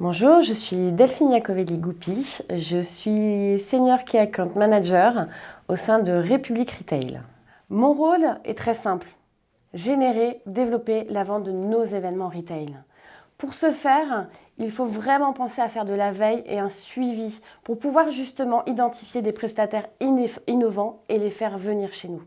Bonjour, je suis Delphine Iacovelli-Goupy, je suis Senior Key Account Manager au sein de République Retail. Mon rôle est très simple, générer, développer la vente de nos événements retail. Pour ce faire, il faut vraiment penser à faire de la veille et un suivi pour pouvoir justement identifier des prestataires innovants et les faire venir chez nous.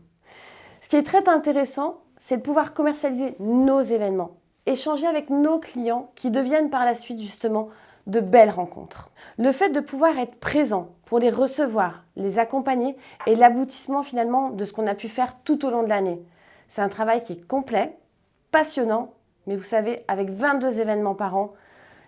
Ce qui est très intéressant, c'est de pouvoir commercialiser nos événements, échanger avec nos clients qui deviennent par la suite justement de belles rencontres. Le fait de pouvoir être présent pour les recevoir, les accompagner est l'aboutissement finalement de ce qu'on a pu faire tout au long de l'année. C'est un travail qui est complet, passionnant, mais vous savez, avec 22 événements par an,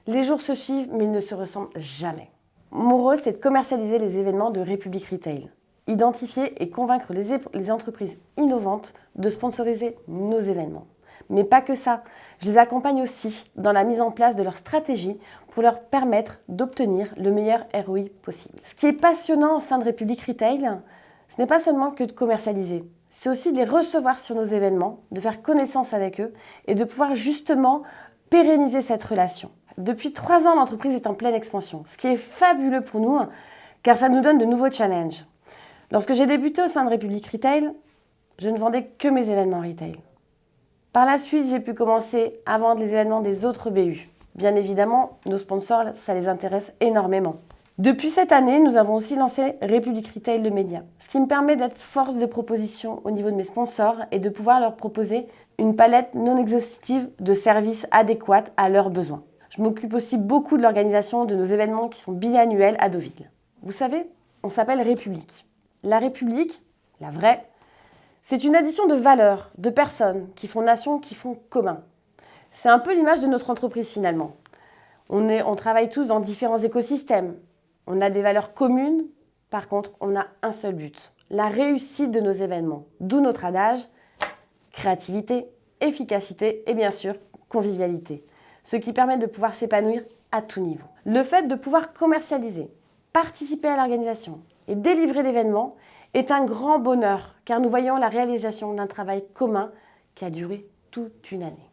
les jours se suivent mais ils ne se ressemblent jamais. Mon rôle, c'est de commercialiser les événements de République Retail. Identifier et convaincre les entreprises innovantes de sponsoriser nos événements. Mais pas que ça, je les accompagne aussi dans la mise en place de leur stratégie pour leur permettre d'obtenir le meilleur ROI possible. Ce qui est passionnant au sein de République Retail, ce n'est pas seulement que de commercialiser, c'est aussi de les recevoir sur nos événements, de faire connaissance avec eux et de pouvoir justement pérenniser cette relation. Depuis 3 ans, l'entreprise est en pleine expansion, ce qui est fabuleux pour nous car ça nous donne de nouveaux challenges. Lorsque j'ai débuté au sein de République Retail, je ne vendais que mes événements retail. Par la suite, j'ai pu commencer à vendre les événements des autres BU. Bien évidemment, nos sponsors, ça les intéresse énormément. Depuis cette année, nous avons aussi lancé République Retail le média, ce qui me permet d'être force de proposition au niveau de mes sponsors et de pouvoir leur proposer une palette non exhaustive de services adéquats à leurs besoins. Je m'occupe aussi beaucoup de l'organisation de nos événements qui sont biannuels à Deauville. Vous savez, on s'appelle République. La République, la vraie, c'est une addition de valeurs, de personnes qui font nation, qui font commun. C'est un peu l'image de notre entreprise finalement. On travaille tous dans différents écosystèmes. On a des valeurs communes, par contre, on a un seul but, la réussite de nos événements. D'où notre adage, créativité, efficacité et bien sûr, convivialité. Ce qui permet de pouvoir s'épanouir à tout niveau. Le fait de pouvoir commercialiser, participer à l'organisation et délivrer l'événement est un grand bonheur car nous voyons la réalisation d'un travail commun qui a duré toute une année.